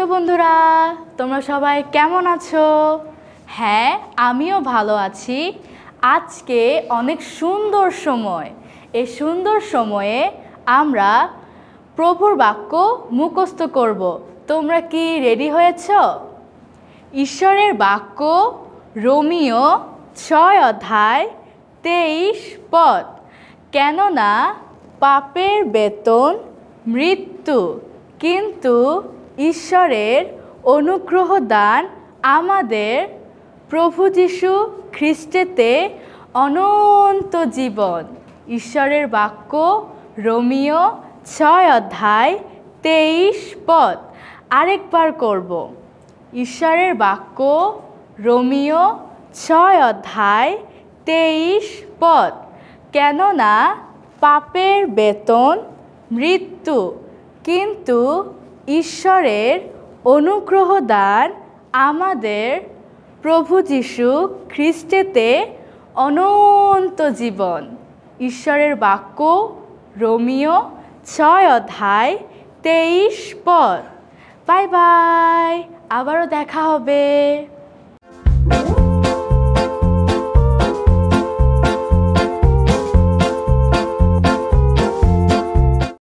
তো বন্ধুরা, তোমরা সবাই কেমন আছো? হ্যাঁ, আমিও ভালো আছি। আজকে অনেক সুন্দর সময়। এই সুন্দর সময়ে আমরা প্রভুর বাক্য মুখস্থ করব। তোমরা কি রেডি হয়েছো? ঈশ্বরের বাক্য রোমীয় 6 অধ্যায় 23 পদ। কেননা পাপের বেতন মৃত্যু, কিন্তু ঈশ্বরের অনুগ্রহ দান আমাদের প্রভু যীশু খ্রিস্টেতে অনন্ত জীবন। ঈশ্বরের বাক্য রোমীয় 6 অধ্যায় 23 পদ। আরেকবার করব। ঈশ্বরের বাক্য রোমীয় 6 অধ্যায় 23 পদ। কেননা পাপের বেতন মৃত্যু, কিন্তু ঈশ্বরের অনুগ্রহ দান আমাদের প্রভু যীশু খ্রিস্টেতে অনন্ত জীবন। ঈশ্বরের বাক্য রোমীয় 6 অধ্যায় 23 পদ। বাই বাই, আবারও দেখা হবে।